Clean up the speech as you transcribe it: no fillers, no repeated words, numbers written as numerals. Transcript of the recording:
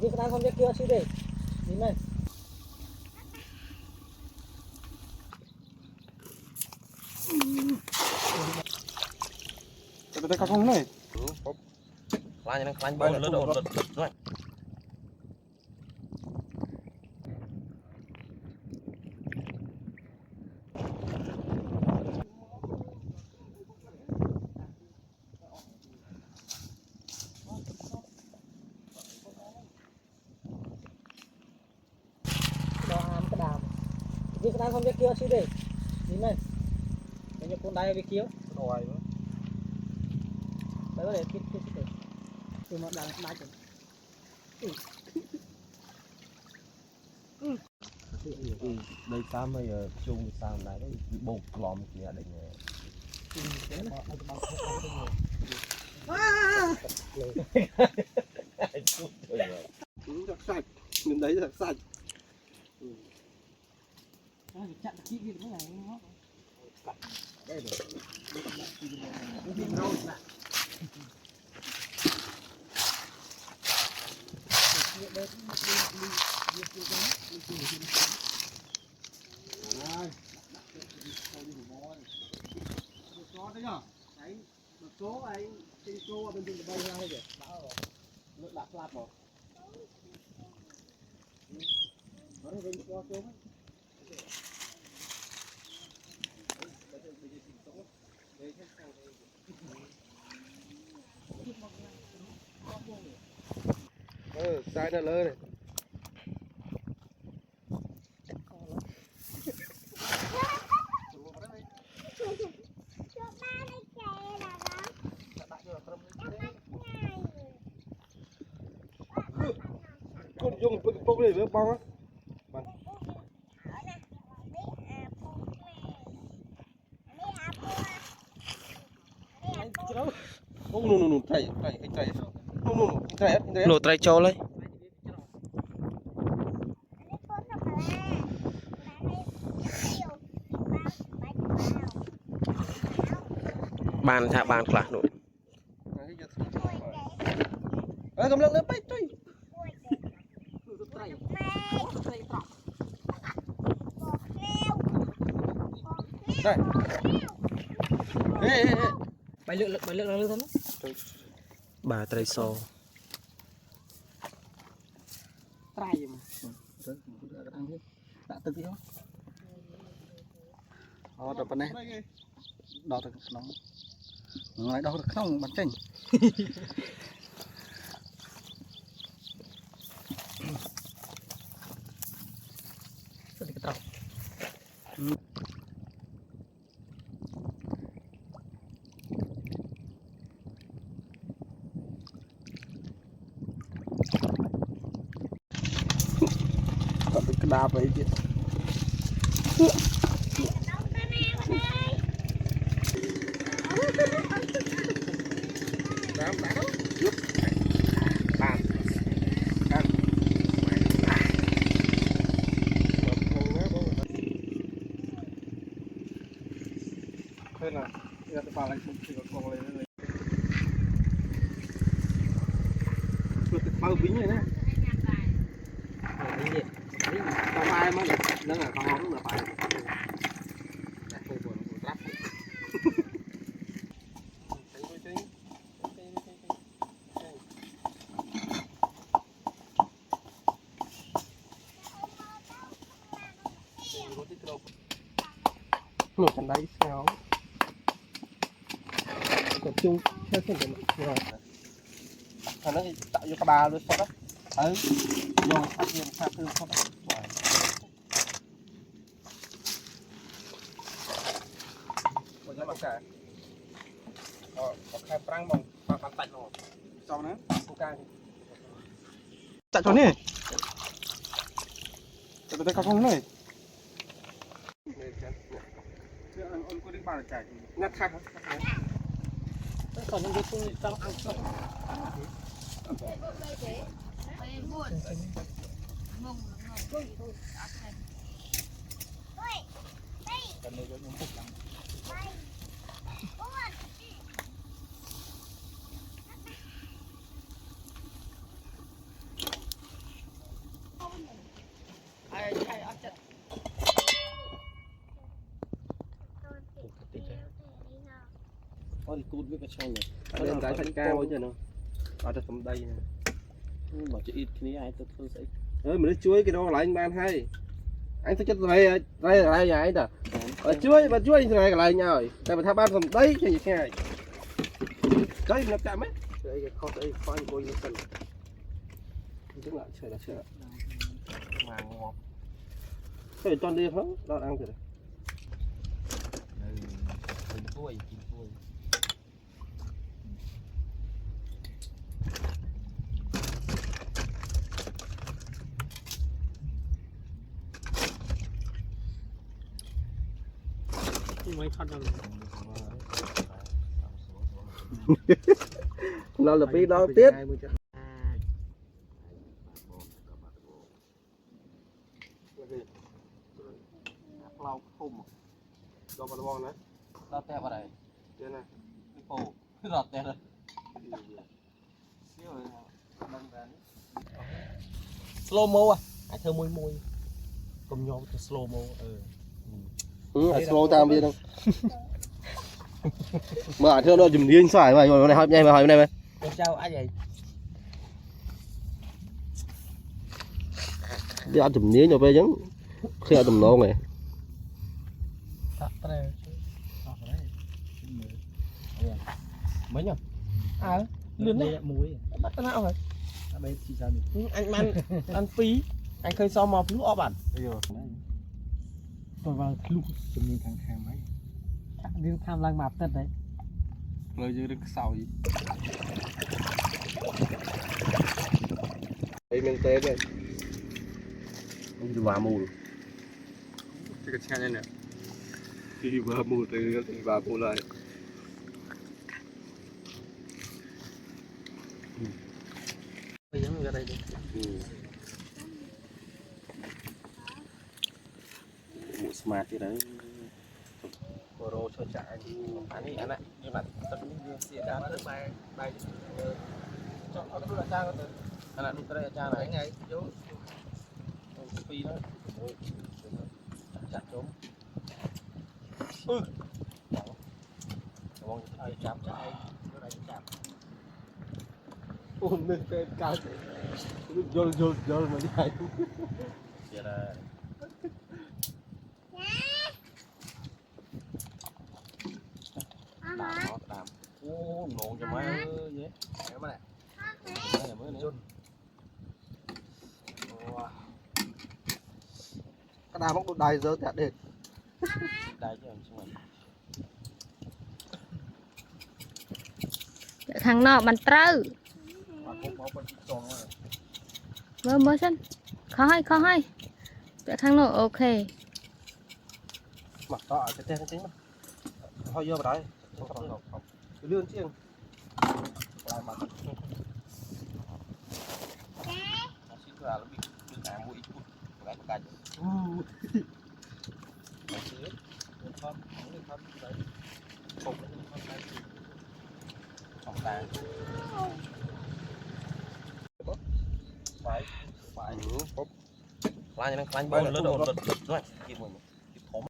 Đi cái không biết kia chứ đi. Đi này. Kita kakong này. Lain yang lain bawa lodot lodot. Đi cái không biết kia chứ đi. Đi này. Bây giờ con đai biết kia. Rồi. Đấy để kia kia chứ. Từ nó đang đai chừng. Đây sao bây giờ chung sao này đấy bột lòm kìa đây nè. Giặc sạch, mình đấy giặc sạch. Chặn kỹ cái này nó. Đây rồi. Có đấy nhở? Đấy, một số ấy, trên số bên trên bay ra đây kìa. Nước đạp lạp rồi. Nó đây bên qua số ấy. Sai nó lơ này. Con dùng bốc này với bao á. No, try. No, Nổ trai cho lấy. Bàn hạ bàn khả nổi. Cầm lăng lên bay chơi. Đây. Ê. Bay lượn lướt thôi. Bà trai so. Trai gì mà. Đã tức gì không? Đập bên này. Đo được nóng. Ngoài đo được nóng bắn chênh. Sao cái tàu? Cái đạp ấy chứ. Thế là giờ tôi vào lại không chỉ còn lên này. Bao bính này nè. Không ai mà nó là con hóng là phải. Nổi chân đáy xéo. Tập trung theo chân của nó. Nó tạo cho các bà luôn sao đó. Rồi phát hiện xa thương sao đó. Bây giờ cả. Có khai prang mong và phản tạch rồi. Sau nữa, cô ca. Tại chỗ này. Tại đây không này. Ông có định bảo là chạy ngắt khác không? Còn những cái trong ăn không? Ôi cút với cái chanh này. Lên cái thành cao chứ nó. Ở đây tầm đây nè. Bảo chứ ít cái này ai tôi sẽ. Mình chuối cái đó là anh ban hay. Anh sẽ chất đây đây nhà anh ta. Chuối anh này lại nhau rồi. Tại mà tha ban tầm đấy cho như thế này. Cái nó chạm ấy. Đây cái kho đây khoan coi như thế này. Tức là chơi. Mà ngọt. Cái toàn đi không? Đó ăn thử. Chín tuổi. Mấy thoát rồi. Nó là vì đó tiết. Lau khum. Đó vào bong đấy. Đó teo vào đây. Đây này. Ồ, rọt teo rồi. Slow mo à? Ai thơ môi. Cùng nhau thì slow mo. Slow tam biết không? Mà theo nó dùm điên xoài mày rồi này hỏi này mày. Con trao ai vậy? Đi ăn dùm điên rồi bây giống khi ăn dùm ngon này. Mấy nhỉ? À, lươn đấy. Muối. Bắt cái nào rồi? Đây chỉ sao mình. Anh ăn phí. Anh khơi so mò lúa bạn. Còn vào lúc chúng mình khang mấy. Đi tham lang mạp tất đấy. Người dư được sau gì? Đây mình té đây. Đi vào mù. Cái chén này nè. Đi vào mù từ thì vào mù lại. Bây giờ mình ra đây đi. Mù smart thì đấy. Pro cho chạy anh ạ nhưng mà tất nhiên sẽ đã tới bài cho nó đưa ra trang rồi anh ạ đưa ra trang này ngay vô phi đó chặt trốn mong ai chạm chạy cái này chạm Ôm lên cái cao vô mà đi hay. vậy là đàm ô nộn cho má ơi vậy má này mới nữa Cái đà bóc đột đài dơ tẹt đệt. đây chứ không phải ខាងណោបានត្រូវមើលសិនខុសហើយតែខាងនោះអូខេ Mặc to ở cái tên mà. Thôi vô vào đấy. Không. Cái lươn chiêng. Lại mặc. xin là nó bị mũi chút cái cạnh phòng tàng phải lá cho nó bơi lớn rồi